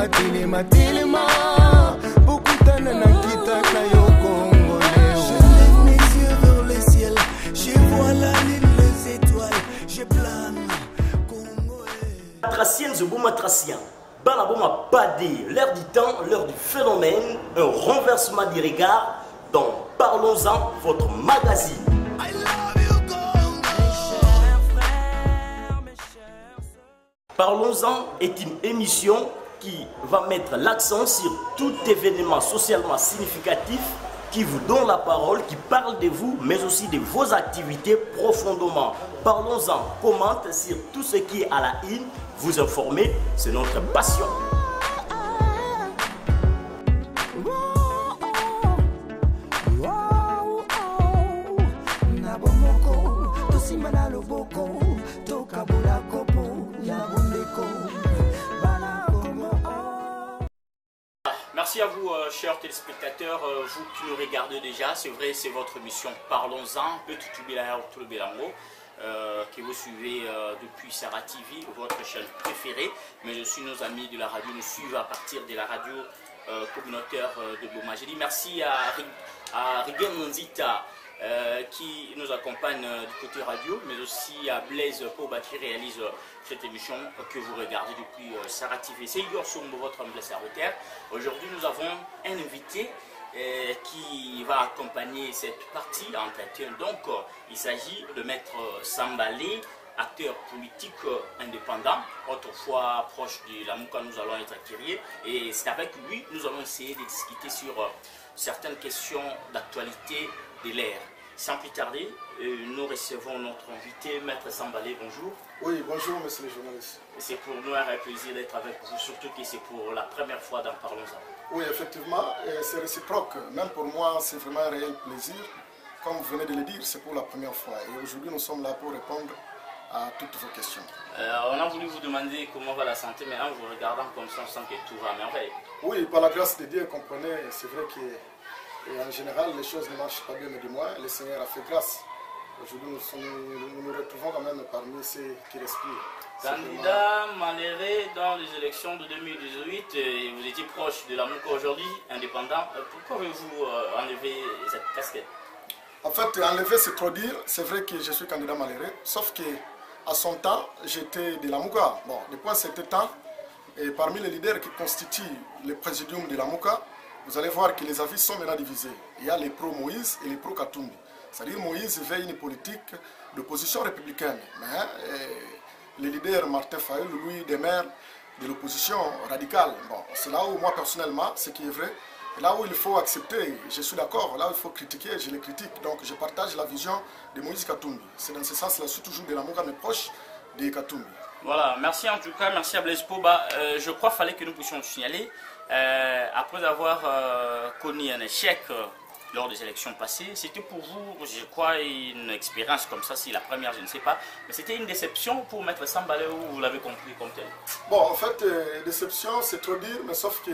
telema telema bokutana na kitaka yo congolais. Je lève mes yeux vers le ciel, je vois la lune, les étoiles, je plane congolais. Tracien Zebouma Tracien, Balaboma Badé, l'heure du temps, l'heure du phénomène, un renversement des regards dans Parlons-en, votre magazine. I love you Congo. Parlons-en est une émission qui va mettre l'accent sur tout événement socialement significatif qui vous donne la parole, qui parle de vous, mais aussi de vos activités profondément. Parlons-en, commente sur tout ce qui est à la une, vous informer, c'est notre passion. Merci à vous, chers téléspectateurs, vous qui nous regardez déjà. C'est vrai, c'est votre émission Parlons-en, Petit Tubilango, tout le Bélango, que vous suivez depuis Sarah TV, votre chaîne préférée. Mais aussi nos amis de la radio nous suivent à partir de la radio communautaire de Boma. Je dis merci à Rigen Nzita qui nous accompagne du côté radio, mais aussi à Blaise Poba qui réalise cette émission que vous regardez depuis Sarah TV. C'est Igor Sombo, votre humble serviteur. Aujourd'hui, nous avons un invité qui va accompagner cette partie entretien. Donc, il s'agit de Maître Sambalé, acteur politique indépendant, autrefois proche de la Mouka. Nous allons être acquérir et c'est avec lui nous allons essayer de discuter sur certaines questions d'actualité de l'ère. Sans plus tarder, nous recevons notre invité, Maître Sambalé. Bonjour. Oui, bonjour, monsieur le journaliste. C'est pour nous un plaisir d'être avec vous, surtout que c'est pour la première fois dans Parlons-en. Oui, effectivement, c'est réciproque. Même pour moi, c'est vraiment un réel plaisir. Comme vous venez de le dire, c'est pour la première fois. Et aujourd'hui, nous sommes là pour répondre à toutes vos questions. On a voulu vous demander comment va la santé, mais en vous regardant comme ça, on sent que tout va à merveille. Oui, par la grâce de Dieu, comprenez, c'est vrai que en général, les choses ne marchent pas bien, mais du moins, le Seigneur a fait grâce. Aujourd'hui, nous nous retrouvons quand même parmi ceux qui respirent. Candidat malheureux dans les élections de 2018, et vous étiez proche de la Mouka aujourd'hui, indépendant. Pourquoi avez-vous enlevé cette casquette? En fait, enlever, c'est trop dire. C'est vrai que je suis candidat malheureux, sauf que à son temps, j'étais de la Mouka. Bon, depuis un certain temps, et parmi les leaders qui constituent le présidium de la Mouka, vous allez voir que les avis sont maintenant divisés. Il y a les pro-Moïse et les pro-Katumbi. C'est-à-dire Moïse veille une politique d'opposition républicaine. Mais le leader Martin Fayulu, lui, demeure de l'opposition radicale. Bon, c'est là où moi, personnellement, ce qui est vrai, et là où il faut accepter, je suis d'accord, là où il faut critiquer, je les critique. Donc je partage la vision de Moïse Katumbi. C'est dans ce sens-là, je suis toujours de la Mouka, mais proche de Katumbi. Voilà, merci en tout cas, merci à Blaise Poba. Je crois qu'il fallait que nous puissions signaler, après avoir connu un échec lors des élections passées, c'était pour vous, je crois, une expérience comme ça, si la première, je ne sais pas, mais c'était une déception pour Maître Sambalé ou vous l'avez compris comme tel? Bon, en fait, déception, c'est trop dire, mais sauf que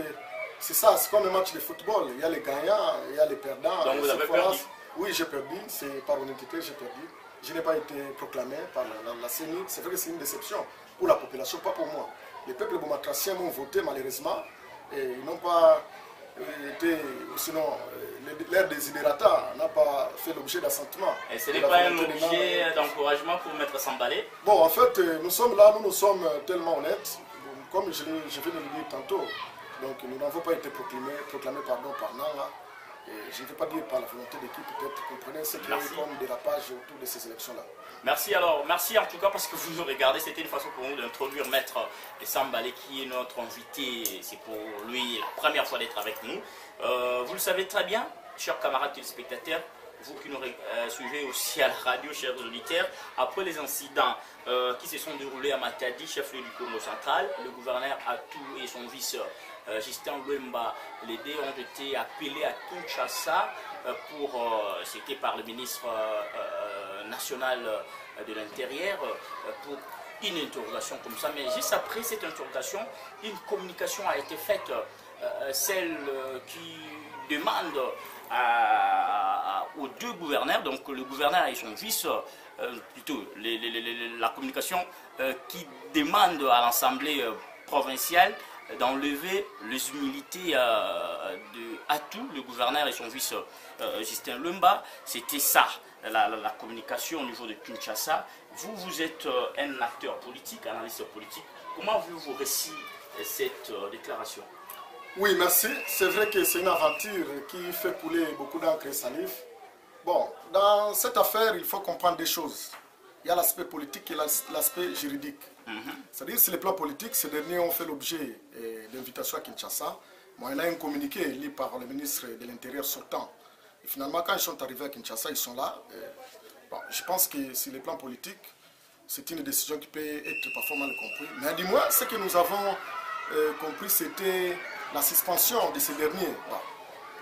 c'est ça, c'est comme un match de football. Il y a les gagnants, il y a les perdants. Donc vous avez perdu? Oui, j'ai perdu, c'est par honnêteté, j'ai perdu. Je n'ai pas été proclamé par la CENI. C'est vrai que c'est une déception pour la population, pas pour moi. Les peuples bomatraciens m'ont voté malheureusement et ils n'ont pas été, sinon leur désidérata n'a pas fait l'objet d'assentement. Et ce n'est pas un objet d'encouragement pour Maître Sambalé? Bon, en fait, nous sommes là, nous sommes tellement honnêtes, comme je viens de le dire tantôt. Donc nous n'avons pas été proclamés par Nanga. Et je ne veux pas dire par la volonté d'équipe, peut-être comprenez ce qu'il y a eu comme dérapage autour de ces élections-là. Merci alors, merci en tout cas parce que vous nous regardez, c'était une façon pour nous d'introduire Maître Sambalé qui est notre invité, c'est pour lui la première fois d'être avec nous. Vous le savez très bien, chers camarades téléspectateurs, vous qui nous suivez aussi à la radio, chers auditeurs, après les incidents qui se sont déroulés à Matadi, chef-lieu du Congo central, le gouverneur Atou et son vice Justin Louemba, les deux ont été appelés à Kinshasa c'était par le ministre national de l'Intérieur pour une interrogation comme ça. Mais juste après cette interrogation, une communication a été faite, celle qui demande aux deux gouverneurs, donc le gouverneur et son vice, plutôt la communication qui demande à l'Assemblée provinciale d'enlever les humilités de Atou, le gouverneur et son fils Justin Lumba. C'était ça, la communication au niveau de Kinshasa. Vous êtes un acteur politique, analyste politique. Comment avez-vous réussi cette déclaration? Oui, merci. C'est vrai que c'est une aventure qui fait couler beaucoup d'encre et salive. Bon, dans cette affaire, il faut comprendre des choses. Il y a l'aspect politique et l'aspect juridique. C'est-à-dire, sur le plan politique, ces derniers ont fait l'objet d'invitations à Kinshasa. Bon, il y a un communiqué lu par le ministre de l'Intérieur sortant. Et finalement, quand ils sont arrivés à Kinshasa, ils sont là. Bon, je pense que sur le plan politique, c'est une décision qui peut être parfois mal comprise. Mais du moins, ce que nous avons compris, c'était la suspension de ces derniers. Bon.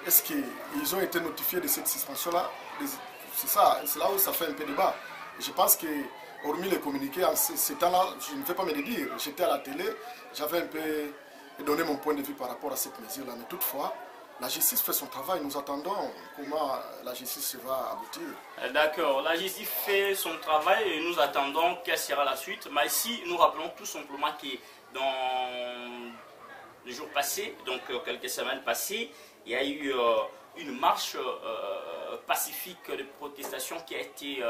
Est-ce qu'ils ont été notifiés de cette suspension-là? C'est ça, c'est là où ça fait un peu débat. Je pense que, hormis les communiqués, en ces temps-là, je ne vais pas me le dire. J'étais à la télé, j'avais un peu donné mon point de vue par rapport à cette mesure-là. Mais toutefois, la justice fait son travail. Nous attendons comment la justice va aboutir. D'accord, la justice fait son travail et nous attendons quelle sera la suite. Mais ici, nous rappelons tout simplement que dans les jours passés, donc quelques semaines passées, il y a eu une marche pacifique de protestation qui a été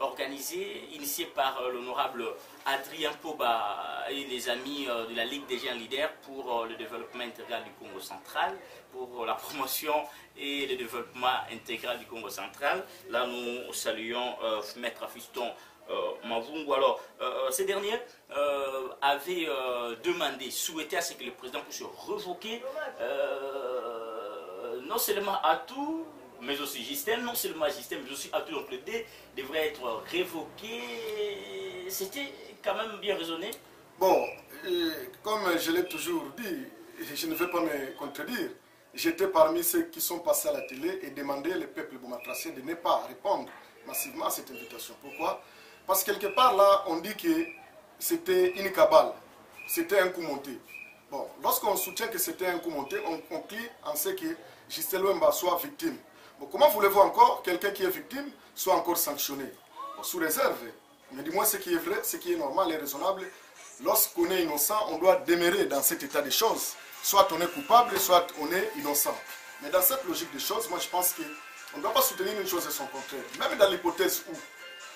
organisée, initiée par l'honorable Adrien Poba et les amis de la Ligue des jeunes leaders pour le développement intégral du Congo central, pour la promotion et le développement intégral du Congo central. Là, nous saluons Maître Fiston Mavungu. Alors, ces derniers avaient demandé, souhaité à ce que le président puisse revoquer non seulement Atou, mais aussi Justin, non seulement Justin, mais aussi Atou. Donc le D devrait être révoqué. C'était quand même bien raisonné. Bon, comme je l'ai toujours dit, je ne vais pas me contredire. J'étais parmi ceux qui sont passés à la télé et demandaient au peuple boumatracien de ne pas répondre massivement à cette invitation. Pourquoi? Parce que quelque part là, on dit que c'était une cabale, c'était un coup monté. Bon, lorsqu'on soutient que c'était un coup monté, on clie en ce que Justin Lumba soit victime. Bon, comment voulez-vous encore quelqu'un qui est victime soit encore sanctionné? Bon, sous réserve. Mais du moins, ce qui est vrai, ce qui est normal et raisonnable, lorsqu'on est innocent, on doit demeurer dans cet état de choses. Soit on est coupable, soit on est innocent. Mais dans cette logique de choses, moi je pense qu'on ne doit pas soutenir une chose et son contraire. Même dans l'hypothèse où,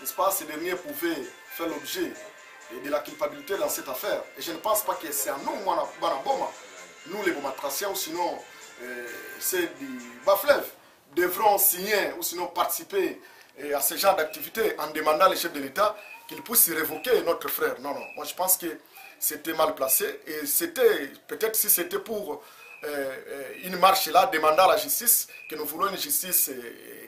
n'est-ce pas, ces derniers pouvaient faire l'objet de la culpabilité dans cette affaire. Et je ne pense pas que c'est à nous, nous les Boumatraciens, ou sinon c'est du Bas-Fleuve, devront signer ou sinon participer à ce genre d'activité en demandant les chefs de l'État qu'ils puissent révoquer notre frère. Non, non, moi je pense que c'était mal placé et c'était, peut-être si c'était pour une marche là, demandant à la justice que nous voulons une justice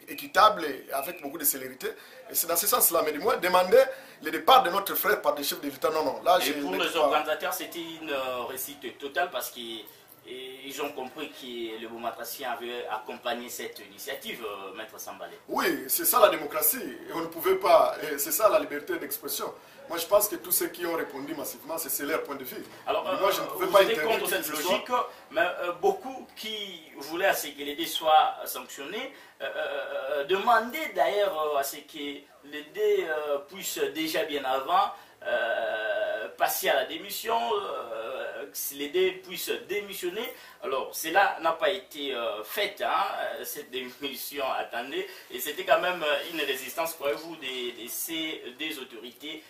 équitable et avec beaucoup de célérité. Et c'est dans ce sens-là, mais du moins, demander le départ de notre frère par des chefs de l'État, non, non. Là, et pour les organisateurs, c'était une réussite totale parce qu'ils ont compris que le Boumatracien avait accompagné cette initiative, Maître Sambalé. Oui, c'est ça la démocratie. Et on ne pouvait pas, c'est ça la liberté d'expression. Moi, je pense que tous ceux qui ont répondu massivement, c'est leur point de vue. Alors, moi, je ne pouvais vous pas êtes contre cette logique, mais beaucoup qui voulaient à ce que les dés soient sanctionnés demandaient d'ailleurs à ce que les dés puissent déjà bien avant passer à la démission, que les dés puissent démissionner. Alors, cela n'a pas été fait, hein, cette démission attendue, et c'était quand même une résistance, croyez-vous, des autorités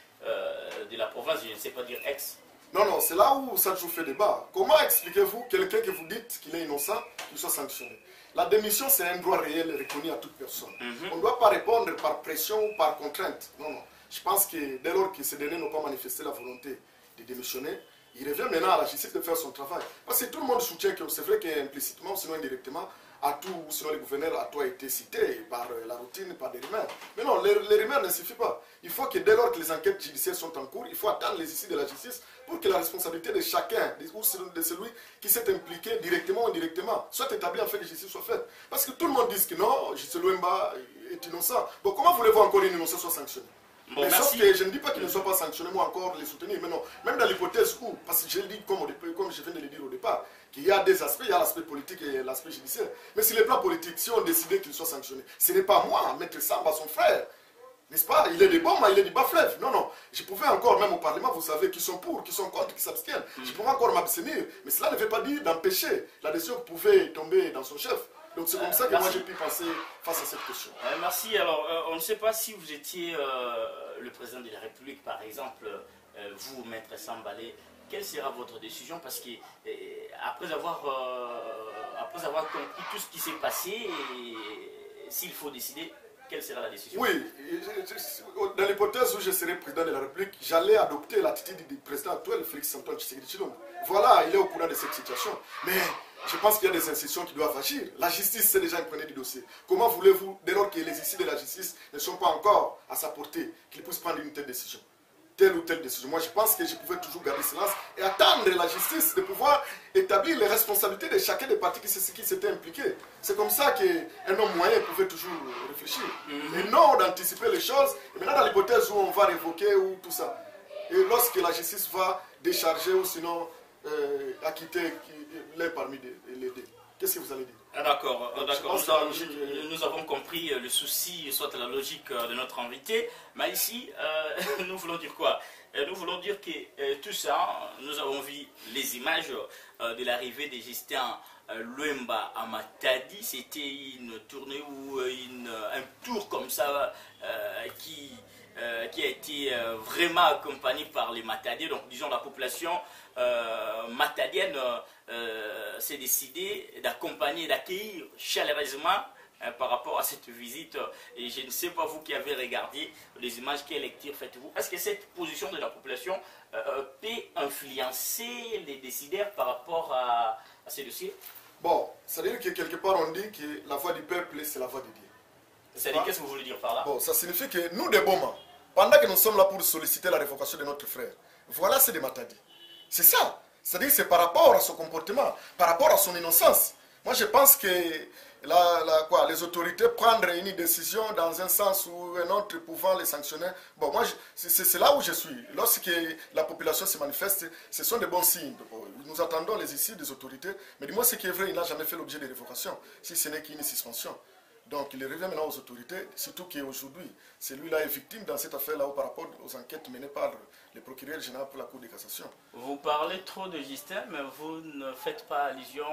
de la province, je ne sais pas dire ex. Non, non, c'est là où ça joue fait débat. Comment expliquez-vous quelqu'un que vous dites qu'il est innocent, qu'il soit sanctionné? La démission, c'est un droit réel reconnu à toute personne. On ne doit pas répondre par pression ou par contrainte. Non, non. Je pense que dès lors que ces derniers n'ont pas manifesté la volonté de démissionner, il revient maintenant à la justice de faire son travail. Parce que tout le monde soutient que c'est vrai qu'implicitement, sinon indirectement, Atou, sinon le gouverneur Atou a été cité par la routine, par des rumeurs. Mais non, les rumeurs ne suffisent pas. Il faut que dès lors que les enquêtes judiciaires sont en cours, il faut attendre les issues de la justice pour que la responsabilité de chacun, ou de celui qui s'est impliqué directement ou indirectement, soit établie afin que la justice soit faite. Parce que tout le monde dit que non, Justin Lumba est innocent. Bon, comment voulez-vous encore une innocence soit sanctionnée? Bon, mais merci. sauf que je ne dis pas qu'il ne soit pas sanctionné, moi encore les soutenir, mais non, même dans l'hypothèse où, parce que je le dis comme je viens de le dire au départ, qu'il y a des aspects, il y a l'aspect politique et l'aspect judiciaire. Mais sur les plans politiques, si on décidait qu'il soit sanctionné, ce n'est pas moi, Maître Samba, son frère, N'est-ce pas? Il est des Boma, il est du Bas-Fleuve. Non, non. Je pouvais encore, même au Parlement, vous savez, qui sont pour, qui sont contre, qui s'abstiennent. Je pouvais encore m'abstenir. Mais cela ne veut pas dire d'empêcher la décision qui pouvait tomber dans son chef. Donc c'est comme ça que moi j'ai pu penser face à cette question. Merci. Alors, on ne sait pas si vous étiez le président de la République, par exemple, vous, Maître Sambalé, quelle sera votre décision? Parce que après avoir compris tout ce qui s'est passé, s'il faut décider, quelle sera la décision? Oui, dans l'hypothèse où je serai président de la République, j'allais adopter l'attitude du président actuel, Félix-Antoine Tshisekedi Tshilombo. Voilà, il est au courant de cette situation. Mais je pense qu'il y a des institutions qui doivent agir. La justice, c'est déjà imprégnée du dossier. Comment voulez-vous, dès lors que les issues de la justice ne sont pas encore à sa portée, qu'ils puissent prendre une telle décision? Telle ou telle décision. Moi, je pense que je pouvais toujours garder silence et attendre la justice de pouvoir établir les responsabilités de chacun des partis qui s'étaient impliqués. C'est comme ça qu'un homme moyen pouvait toujours réfléchir. Et non d'anticiper les choses. Et maintenant, dans l'hypothèse où on va révoquer ou tout ça, et lorsque la justice va décharger ou sinon acquitter l'un parmi les deux, qu'est-ce que vous allez dire? D'accord, nous avons compris le souci, soit la logique de notre invité, mais ici, nous voulons dire quoi? Nous voulons dire que tout ça, nous avons vu les images de l'arrivée de Justin Luemba à Matadi. C'était une tournée ou un tour comme ça qui a été vraiment accompagné par les Matadiens. Donc disons la population matadienne s'est décidée d'accompagner, d'accueillir chaleureusement par rapport à cette visite. Et je ne sais pas vous qui avez regardé les images, quelle lecture faites-vous? Est-ce que cette position de la population peut influencer les décideurs par rapport à ces dossiers? Bon, c'est-à-dire que quelque part on dit que la voix du peuple c'est la voix de Dieu. C'est-à-dire qu'est-ce que vous voulez dire par là? Bon, ça signifie que nous des Boma, pendant que nous sommes là pour solliciter la révocation de notre frère, voilà c'est des Matadi. C'est ça. C'est-à-dire c'est par rapport à son comportement, par rapport à son innocence. Moi je pense que les autorités prendre une décision dans un sens ou un autre pouvant les sanctionner. Bon, moi c'est là où je suis. Lorsque la population se manifeste, ce sont des bons signes. Nous attendons les issues des autorités. Mais dis-moi ce qui est vrai, il n'a jamais fait l'objet de révocation, si ce n'est qu'une suspension. Donc il revient maintenant aux autorités, surtout qu'aujourd'hui, celui-là est victime dans cette affaire-là par rapport aux enquêtes menées par le procureur général pour la Cour de cassation. Vous parlez trop de Justin, mais vous ne faites pas allusion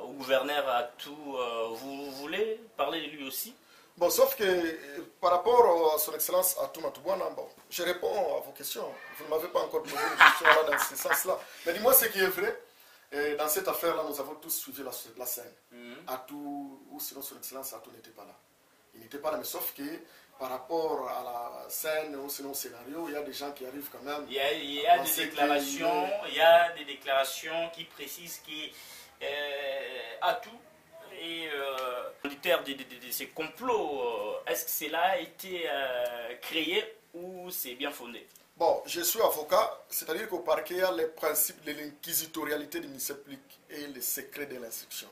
au gouverneur à tout. Vous voulez parler de lui aussi? Bon, sauf que par rapport à son excellence Atou Matoubouana, bon, je réponds à vos questions. Vous ne m'avez pas encore posé une question là, dans ce sens-là. Mais dis-moi ce qui est vrai. Et dans cette affaire-là, nous avons tous suivi la scène. Atou, ou sinon son excellence Atou n'était pas là. Il n'était pas là, mais sauf que par rapport à la scène ou sinon au scénario, il y a des gens qui arrivent quand même. Il y a des déclarations qui précisent qu'Atou est l'auteur de ces complots. Est-ce que cela a été créé ou c'est bien fondé? Bon, je suis avocat, c'est-à-dire qu'au parquet, il y a les principes de l'inquisitorialité du ministère public et les secrets de l'instruction.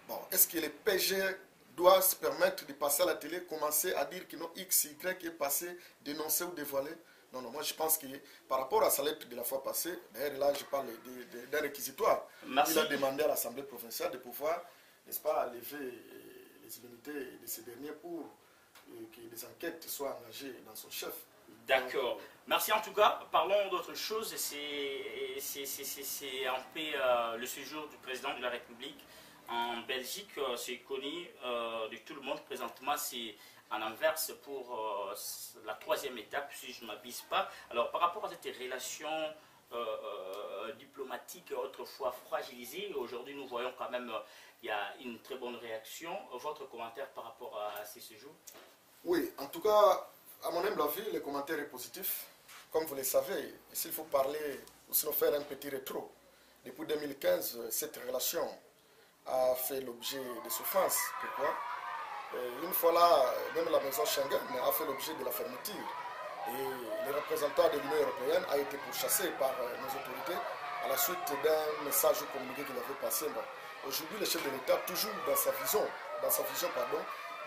Bon, est-ce que les PG doivent se permettre de passer à la télé, commencer à dire que non, X, Y est passé, dénoncé ou dévoilé? Non, non, moi je pense que par rapport à sa lettre de la fois passée, d'ailleurs là je parle d'un réquisitoire. Merci. Il a demandé à l'Assemblée provinciale de pouvoir, n'est-ce pas, lever les immunités de ces derniers pour que des enquêtes soient engagées dans son chef. D'accord. Merci en tout cas. Parlons d'autre chose. C'est un peu le séjour du président de la République en Belgique. C'est connu de tout le monde. Présentement, c'est en Anvers pour la 3e étape, si je ne m'abuse pas. Alors, par rapport à cette relation diplomatique autrefois fragilisée, aujourd'hui, nous voyons quand même il y a une très bonne réaction. Votre commentaire par rapport à ces séjours? Oui, en tout cas, à mon humble avis, le commentaire est positif. Comme vous le savez, s'il faut parler, ou sinon faire un petit rétro, depuis 2015, cette relation a fait l'objet de souffrances. Pourquoi? Une fois là, même la maison Schengen a fait l'objet de la fermeture. Et le représentant de l'Union européenne a été pourchassé par nos autorités à la suite d'un message communiqué qu'il avait passé. Bon, aujourd'hui, le chef de l'État, toujours dans sa vision,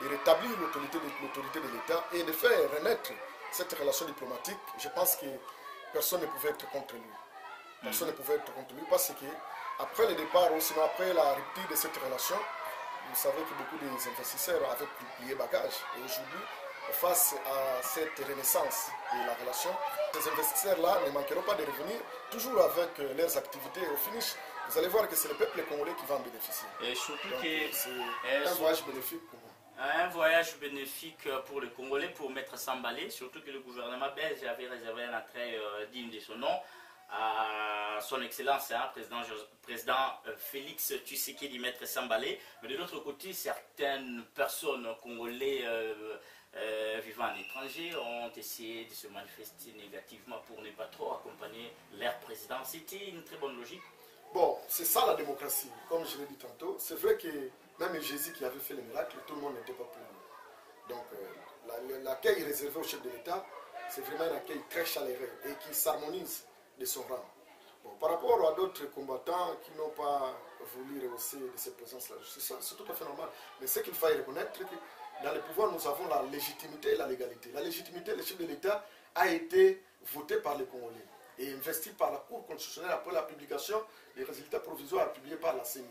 de rétablir l'autorité de l'État et de faire renaître cette relation diplomatique, je pense que personne ne pouvait être contre lui. Personne ne pouvait être contre lui parce que après le départ ou sinon après la rupture de cette relation, vous savez que beaucoup des investisseurs avaient plié bagage. Et aujourd'hui, face à cette renaissance de la relation, ces investisseurs-là ne manqueront pas de revenir, toujours avec leurs activités au finish. Vous allez voir que c'est le peuple congolais qui va en bénéficier. Et surtout Donc, que c'est un voyage bénéfique pour moi. Un voyage bénéfique pour les Congolais, pour Maître Sambalé, surtout que le gouvernement belge avait réservé un entrée digne de son nom à son excellence, président Félix Tshisekedi Maître Sambalé. Mais de l'autre côté, certaines personnes congolais vivant à l'étranger ont essayé de se manifester négativement pour ne pas trop accompagner leur président. C'était une très bonne logique. Bon, c'est ça la démocratie, comme je l'ai dit tantôt. C'est vrai que même Jésus qui avait fait le miracle, tout le monde n'était pas pour lui. Donc l'accueil réservé au chef de l'État, c'est vraiment un accueil très chaleureux et qui s'harmonise de son rang. Bon, par rapport à d'autres combattants qui n'ont pas voulu rehausser de cette présence-là, c'est tout à fait normal. Mais ce qu'il faut reconnaître, c'est que dans le pouvoir, nous avons la légitimité et la légalité. La légitimité, le chef de l'État a été voté par les Congolais et investi par la Cour constitutionnelle après la publication des résultats provisoires publiés par la CENI.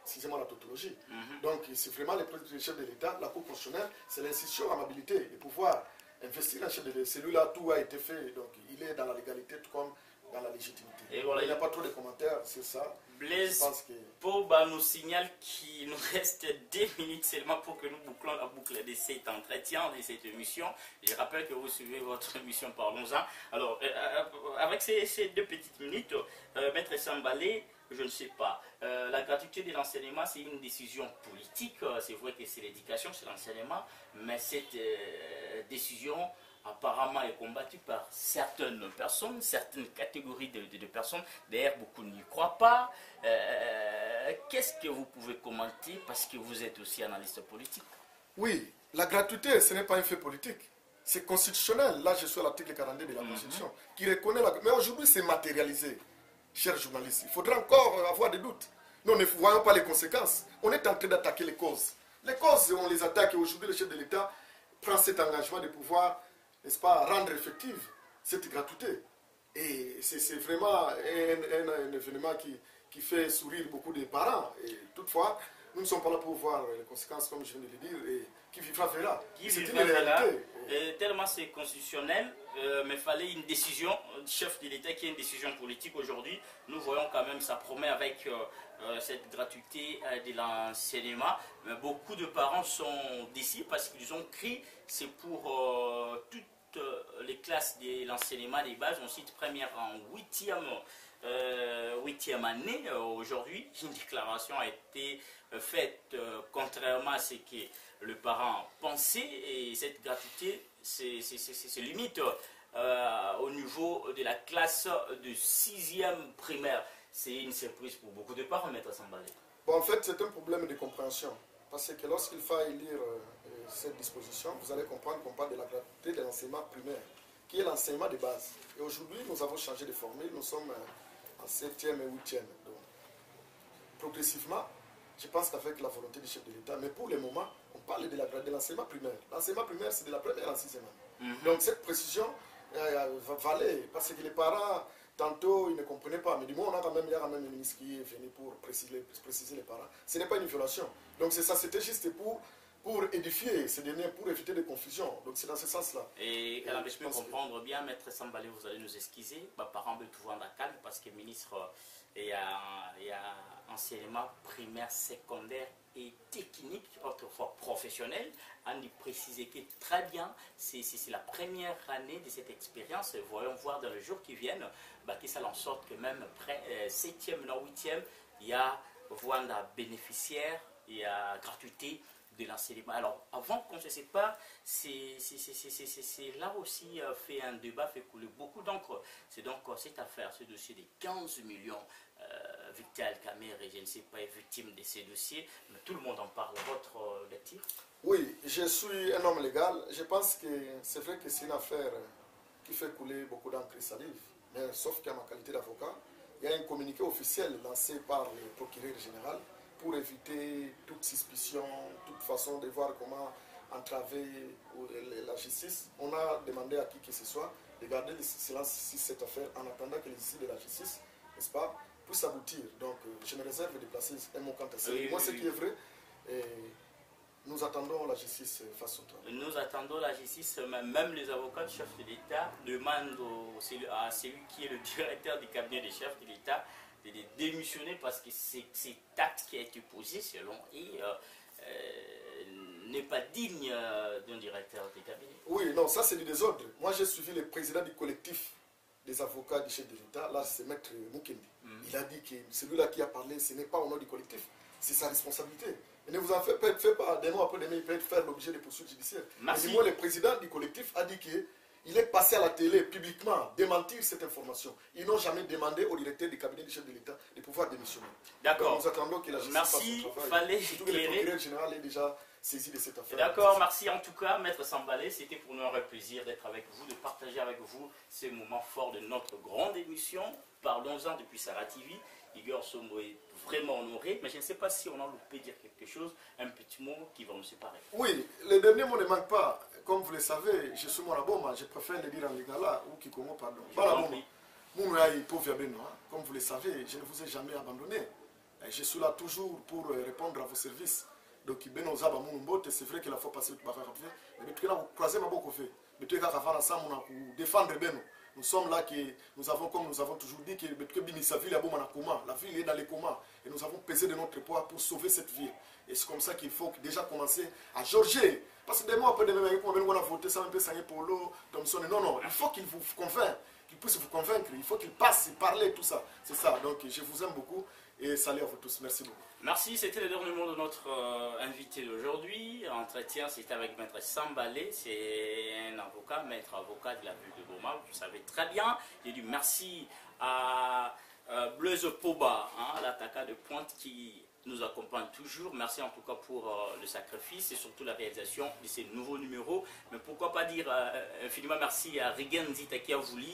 Excusez-moi la tautologie. Donc, c'est vraiment le chef de l'État, la Cour constitutionnelle, c'est l'institution à habilité de pouvoir investir un chef de l'État. Celui-là, tout a été fait, donc il est dans la légalité tout comme dans la légitimité. Et voilà, il n'y a pas trop de commentaires sur ça. Blaise Paul nous signale qu'il nous reste 2 minutes seulement pour que nous bouclons la boucle de cet entretien, de cette émission. Je rappelle que vous suivez votre émission Parlons-en. Alors, avec ces 2 petites minutes, Maître Sambalé, je ne sais pas. La gratuité de l'enseignement, c'est une décision politique. C'est vrai que c'est l'éducation, c'est l'enseignement. Mais cette décision, apparemment, est combattue par certaines personnes, certaines catégories de personnes. D'ailleurs, beaucoup n'y croient pas. Qu'est-ce que vous pouvez commenter, parce que vous êtes aussi analyste politique? Oui, la gratuité, ce n'est pas un fait politique. C'est constitutionnel. Là, je suis à l'article 42 de la Constitution, qui reconnaît la... Mais aujourd'hui, c'est matérialisé. Chers journalistes, il faudra encore avoir des doutes. Nous ne voyons pas les conséquences. On est en train d'attaquer les causes. Les causes, on les attaque et aujourd'hui, le chef de l'État prend cet engagement de pouvoir, n'est-ce pas, rendre effective cette gratuité. Et c'est vraiment un événement qui fait sourire beaucoup de parents. Et toutefois, nous ne sommes pas là pour voir les conséquences, comme je viens de le dire, et qui vivra verra. C'est une réalité. Tellement c'est constitutionnel, mais il fallait une décision du chef de l'État qui est une décision politique aujourd'hui. Nous voyons quand même, ça promet avec cette gratuité de l'enseignement. Mais beaucoup de parents sont déçus parce qu'ils ont crié, c'est pour toutes les classes de l'enseignement des bases, on cite première en 8e année. Aujourd'hui, une déclaration a été faite contrairement à ce que le parent pensait, et cette gratuité se limite au niveau de la classe de 6e primaire. C'est une surprise pour beaucoup de parents, Maître Sambalé. Bon, en fait, c'est un problème de compréhension. Parce que lorsqu'il faut lire cette disposition, vous allez comprendre qu'on parle de la gratuité de l'enseignement primaire, qui est l'enseignement de base. Et aujourd'hui, nous avons changé de formule, nous sommes en 7e et 8e. Donc, progressivement, je pense qu'avec la volonté du chef de l'État, mais pour le moment, on parle de l'enseignement primaire. L'enseignement primaire, c'est de la première en 6e année. Donc cette précision va valer, parce que les parents, tantôt, ils ne comprenaient pas. Mais du moins, il y a quand même un ministre qui est venu pour préciser les parents. Ce n'est pas une violation. Donc c'est ça, c'était juste pour édifier ces derniers, pour éviter des confusions. Donc c'est dans ce sens-là. Et alors, je peux comprendre bien, Maître Sambalé, vous allez nous excuser. Mes parents veulent pouvoir dans le calme parce que le ministre... Il y a enseignement primaire, secondaire et technique, autrefois professionnel. On y précise que très bien, c'est la première année de cette expérience. Voyons voir dans les jours qui viennent que ça en sorte que même près 7e, non 8e, il y a voilà, bénéficiaires, il y a gratuité de l'enseignement. Alors, avant qu'on ne se sépare, c'est là aussi fait un débat, fait couler beaucoup d'encre. C'est donc cette affaire, ce dossier des 15 millions Vital Kamerhe, et je ne sais pas, est victime de ces dossiers, mais tout le monde en parle. Votre lecture? Oui, je suis un homme légal. Je pense que c'est vrai que c'est une affaire qui fait couler beaucoup d'encre et salive. Mais sauf qu'à ma qualité d'avocat, il y a un communiqué officiel lancé par le procureur général pour éviter toute suspicion, toute façon de voir comment entraver la justice. On a demandé à qui que ce soit de garder le silence sur cette affaire en attendant que les issues de la justice, n'est-ce pas, puissent aboutir. Donc je me réserve de placer un mot quant à ça. Moi, ce qui est vrai, Et nous attendons la justice face au travail. Nous attendons la justice, même les avocats du chef de l'État demandent à celui qui est le directeur du cabinet du chef de l'État de démissionner parce que cet acte qui a été posé selon eux n'est pas digne d'un directeur de cabinet. Oui, non, ça c'est du désordre. Moi j'ai suivi le président du collectif des avocats du chef de l'État, là c'est Maître Mukendi. Il a dit que celui-là qui a parlé, ce n'est pas au nom du collectif, c'est sa responsabilité. Et ne vous en faites pas, des mois après demain, il peut faire l'objet de poursuites judiciaires. Merci. Et moi, le président du collectif a dit qu'il est passé à la télé publiquement démentir cette information. Ils n'ont jamais demandé au directeur du cabinet du chef de l'État de pouvoir démissionner. D'accord. Nous attendons que la justice fasse son travail. Fallait surtout que le procureur général est déjà saisi de cette affaire. D'accord, merci en tout cas, Maître Sambalé. C'était pour nous un vrai plaisir d'être avec vous, de partager avec vous ces moments forts de notre grande émission. Parlons-en depuis Sarah TV. Igor Sombo est vraiment honoré, mais je ne sais pas si on a loupé dire quelque chose, un petit mot qui va nous séparer. Oui, le dernier mot ne manque pas. Comme vous le savez, je suis Moraboma, je préfère le dire en lingala ou Kikongo, pardon. Comme vous le savez, je ne vous ai jamais abandonné. Je suis là toujours pour répondre à vos services. Donc, c'est vrai qu'il faut passer le travail. Mais tu as croisé ma boque, mais tu as défendre Beno. Nous sommes là, comme nous avons toujours dit, que la ville est dans les comas. Et nous avons pesé de notre poids pour sauver cette ville. Et c'est comme ça qu'il faut déjà commencer à jauger. Parce que des mois après, on a voté ça un peu Polo, Thompson. Non, il faut qu'il vous convainque, qu'il puisse vous convaincre. Il faut qu'il passe, parler, tout ça. C'est ça. Donc, je vous aime beaucoup. Et salut à vous tous. Merci beaucoup. Merci, c'était le dernier mot de notre invité d'aujourd'hui. L'entretien, c'était avec Maître Sambalé. C'est un avocat, maître avocat de la ville de Boma. Vous savez très bien. J'ai dit merci à Blaise Poba, l'attaquant de pointe qui nous accompagne toujours. Merci en tout cas pour le sacrifice et surtout la réalisation de ces nouveaux numéros. Mais pourquoi pas dire infiniment merci à Rigen Zita qui a voulu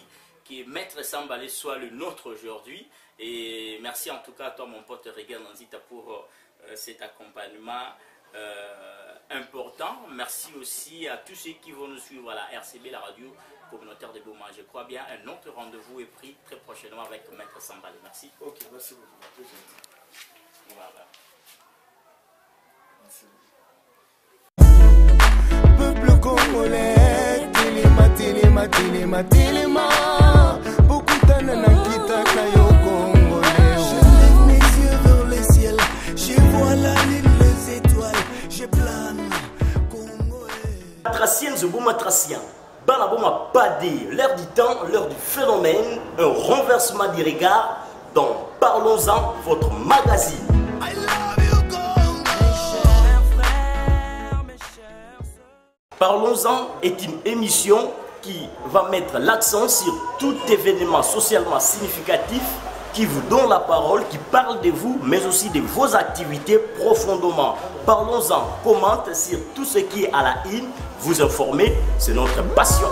que Maître Sambalé soit le nôtre aujourd'hui. Et merci en tout cas à toi mon pote Rigen Zita pour cet accompagnement important. Merci aussi à tous ceux qui vont nous suivre à la RCB, la radio communautaire de Boma. Je crois bien un autre rendez-vous est pris très prochainement avec Maître Sambalé. Merci. Ok, merci beaucoup. Voilà. Peuple congolais, téléma. Beaucoup d'ananakita kayo congolais. Je lève mes yeux vers le ciel, je vois la lune, les étoiles, je plane. Congolais. Tracien, Zoboma Tracien. Banaboma Padé, l'heure du temps, l'heure du phénomène, un renversement des regards dans Parlons-en, votre magazine. I love you, Congo. Mes chers frères, mes chers sœurs. Parlons-en est une émission qui va mettre l'accent sur tout événement socialement significatif qui vous donne la parole, qui parle de vous, mais aussi de vos activités profondément. Parlons-en, commente sur tout ce qui est à la une, vous informer, c'est notre passion.